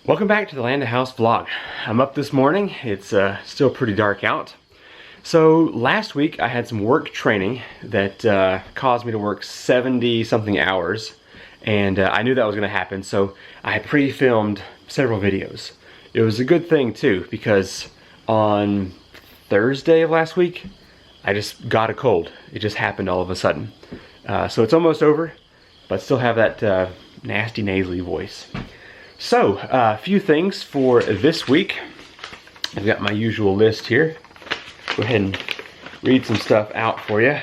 Welcome back to the Land of House vlog. I'm up this morning. It's still pretty dark out. So last week I had some work training that caused me to work 70 something hours, and I knew that was going to happen, so I pre-filmed several videos. It was a good thing too, because on Thursday of last week I just got a cold. It just happened all of a sudden. So it's almost over, but still have that nasty nasally voice. So, a few things for this week. I've got my usual list here. Go ahead and read some stuff out for you.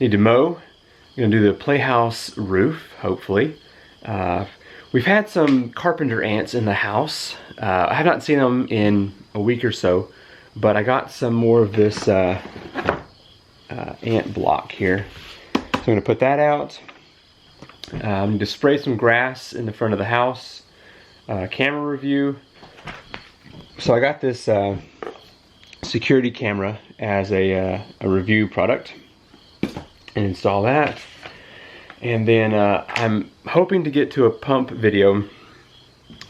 Need to mow. I'm gonna do the Playhouse roof, hopefully. We've had some carpenter ants in the house. I have not seen them in a week or so, but I got some more of this ant block here. So I'm gonna put that out. To spray some grass in the front of the house. Camera review. So I got this security camera as a review product, and install that. And then I'm hoping to get to a pump video,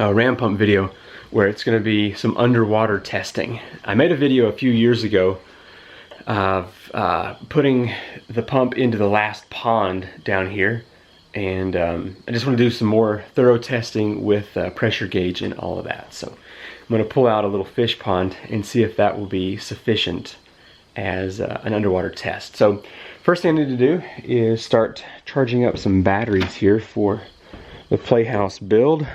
a ram pump video, where it's going to be some underwater testing. I made a video a few years ago of putting the pump into the last pond down here. And I just want to do some more thorough testing with pressure gauge and all of that. So I'm going to pull out a little fish pond and see if that will be sufficient as an underwater test. So first thing I need to do is start charging up some batteries here for the Playhouse build.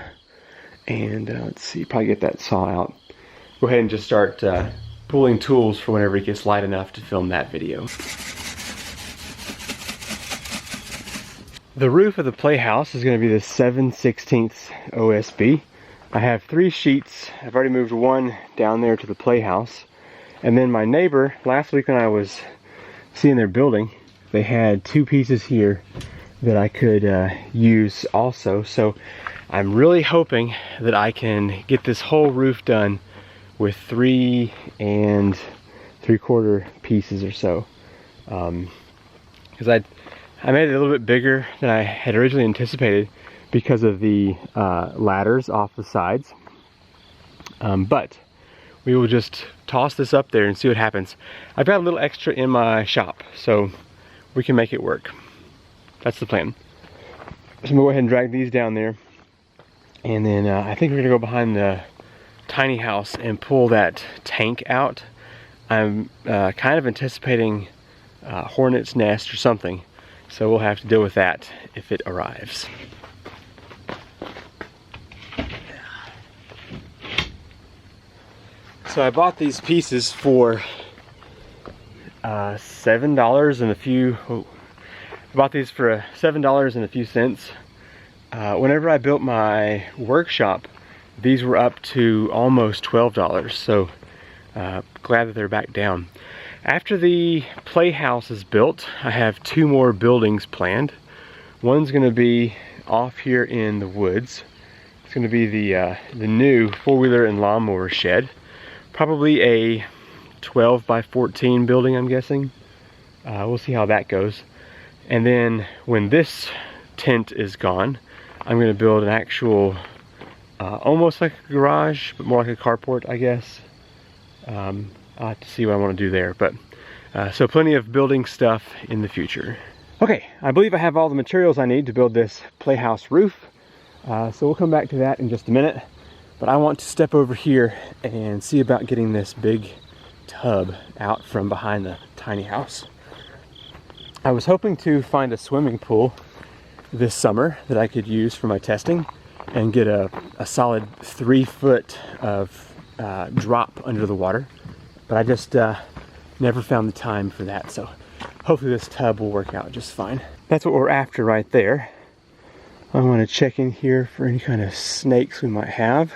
And let's see, probably get that saw out. Go ahead and just start pulling tools for whenever it gets light enough to film that video. The roof of the Playhouse is going to be the 7/16 OSB. I have 3 sheets. I've already moved one down there to the Playhouse. And then my neighbor, last week when I was seeing their building, they had 2 pieces here that I could use also. So I'm really hoping that I can get this whole roof done with 3 3/4 pieces or so. Because I made it a little bit bigger than I had originally anticipated because of the ladders off the sides. But we will just toss this up there and see what happens. I've got a little extra in my shop, so we can make it work. That's the plan. So I'm gonna go ahead and drag these down there. And then I think we're gonna go behind the tiny house and pull that tank out. I'm kind of anticipating hornet's nest or something. So we'll have to deal with that if it arrives. So I bought these pieces for $7 and a few. I bought these for $7 and a few cents. Whenever I built my workshop, these were up to almost $12. So glad that they're back down. After the Playhouse is built, I have 2 more buildings planned. One's going to be off here in the woods. It's going to be the new 4-wheeler and lawnmower shed. Probably a 12 by 14 building, I'm guessing. We'll see how that goes. And then when this tent is gone, I'm going to build an actual, almost like a garage, but more like a carport, I guess. I'll have to see what I want to do there, but so plenty of building stuff in the future. Okay, I believe I have all the materials I need to build this Playhouse roof, so we'll come back to that in just a minute. But I want to step over here and see about getting this big tub out from behind the tiny house. I was hoping to find a swimming pool this summer that I could use for my testing and get a solid 3 foot of drop under the water. But I just never found the time for that, so hopefully this tub will work out just fine. That's what we're after right there. I want to check in here for any kind of snakes we might have.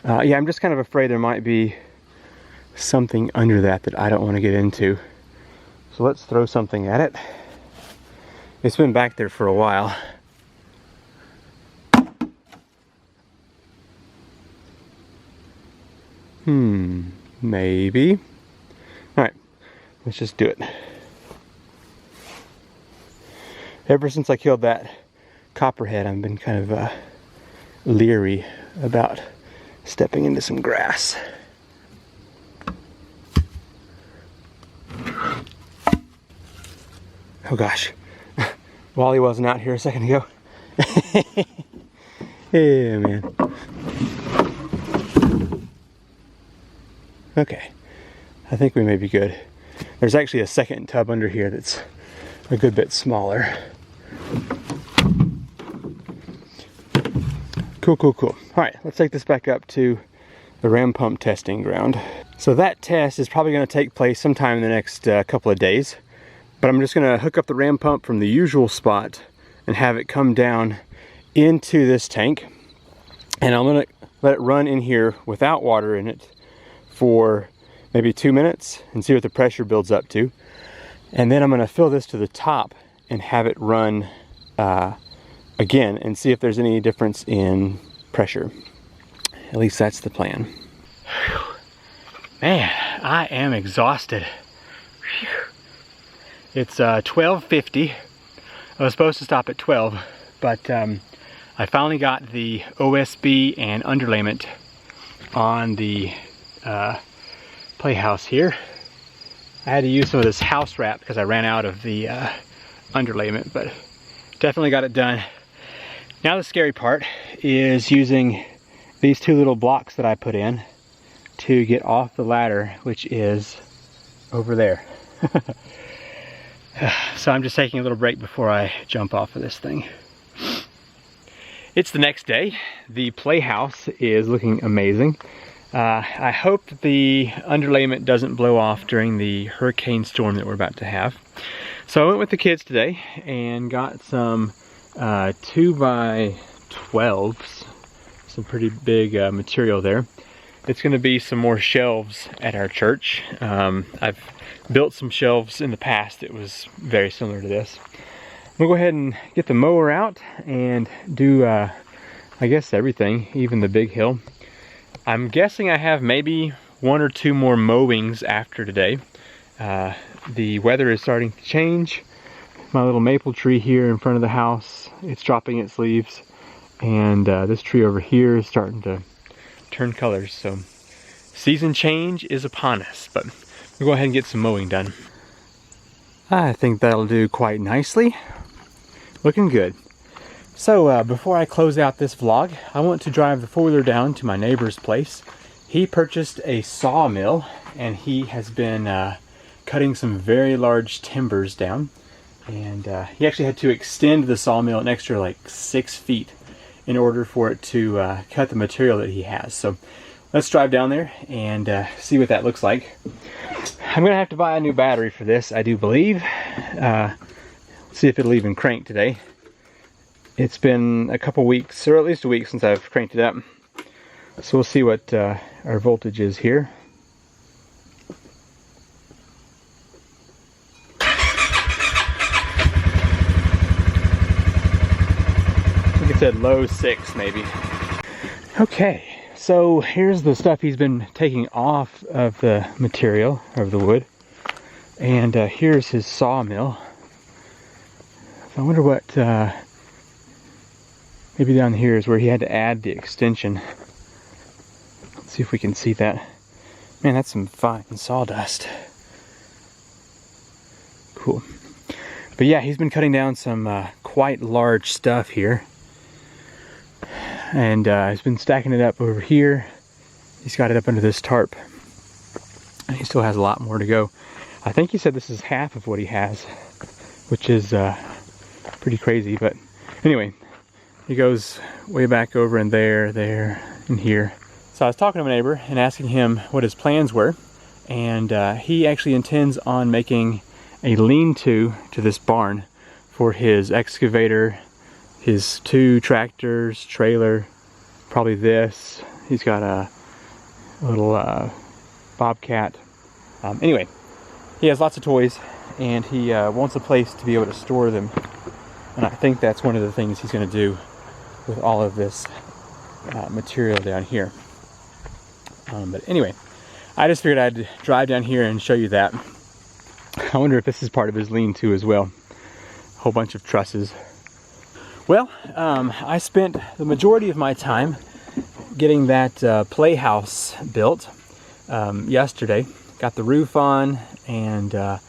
Yeah, I'm just kind of afraid there might be something under that I don't want to get into. So let's throw something at it. It's been back there for a while. Maybe. Alright, let's just do it. Ever since I killed that copperhead, I've been kind of leery about stepping into some grass. Oh gosh, Wally wasn't out here a second ago. Yeah, man. Okay, I think we may be good. There's actually a second tub under here that's a good bit smaller. Cool, cool, cool. All right, let's take this back up to the ram pump testing ground. So that test is probably going to take place sometime in the next couple of days. But I'm just going to hook up the ram pump from the usual spot and have it come down into this tank. And I'm going to let it run in here without water in it for maybe 2 minutes and see what the pressure builds up to. And then I'm going to fill this to the top and have it run again and see if there's any difference in pressure. At least that's the plan. Man, I am exhausted. Whew. It's 12:50. I was supposed to stop at 12, but I finally got the OSB and underlayment on the Playhouse here. I had to use some of this house wrap because I ran out of the underlayment, but definitely got it done. Now the scary part is using these two little blocks that I put in to get off the ladder, which is over there. So I'm just taking a little break before I jump off of this thing. It's the next day. The Playhouse is looking amazing. I hope that the underlayment doesn't blow off during the hurricane storm that we're about to have. So I went with the kids today and got some 2x12s, some pretty big material there. It's going to be some more shelves at our church. I've built some shelves in the past. It was very similar to this. We'll go ahead and get the mower out and do, I guess, everything, even the big hill. I'm guessing I have maybe 1 or 2 more mowings after today. The weather is starting to change. My little maple tree here in front of the house, it's dropping its leaves. And this tree over here is starting to turn colors. So season change is upon us, but we'll go ahead and get some mowing done. I think that'll do quite nicely. Looking good. So before I close out this vlog, I want to drive the four-wheeler down to my neighbor's place. He purchased a sawmill and he has been cutting some very large timbers down. And he actually had to extend the sawmill an extra like 6 feet in order for it to cut the material that he has. So let's drive down there and see what that looks like. I'm gonna have to buy a new battery for this, I do believe. See if it'll even crank today. It's been a couple weeks, or at least a week, since I've cranked it up. So we'll see what our voltage is here. I think it said low 6 maybe. Okay, so here's the stuff he's been taking off of the material, of the wood. And here's his sawmill. I wonder what, maybe down here is where he had to add the extension. Let's see if we can see that. Man, that's some fine sawdust. Cool. But yeah, he's been cutting down some quite large stuff here. And he's been stacking it up over here. He's got it up under this tarp. And he still has a lot more to go. I think he said this is half of what he has, which is pretty crazy. But anyway, he goes way back over in there, and here. So I was talking to my neighbor and asking him what his plans were. And he actually intends on making a lean-to to this barn for his excavator, his 2 tractors, trailer, probably this. He's got a little bobcat. Anyway, he has lots of toys and he wants a place to be able to store them. And I think that's one of the things he's going to do with all of this material down here. But anyway, I just figured I'd drive down here and show you that. I wonder if this is part of his lean-to as well. A whole bunch of trusses. Well, I spent the majority of my time getting that Playhouse built yesterday. Got the roof on, and it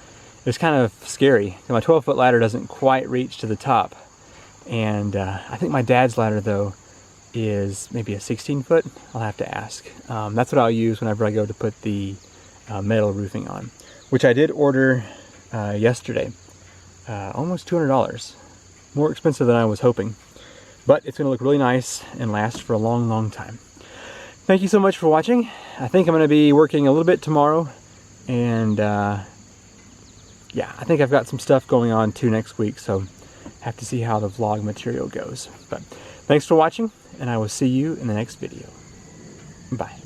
was kind of scary. My 12-foot ladder doesn't quite reach to the top. And I think my dad's ladder, though, is maybe a 16-foot. I'll have to ask. That's what I'll use whenever I go to put the metal roofing on, which I did order yesterday. Almost $200. More expensive than I was hoping. But it's going to look really nice and last for a long, long time. Thank you so much for watching. I think I'm going to be working a little bit tomorrow. And yeah, I think I've got some stuff going on too next week. So have to see how the vlog material goes. But thanks for watching, and I will see you in the next video. Bye.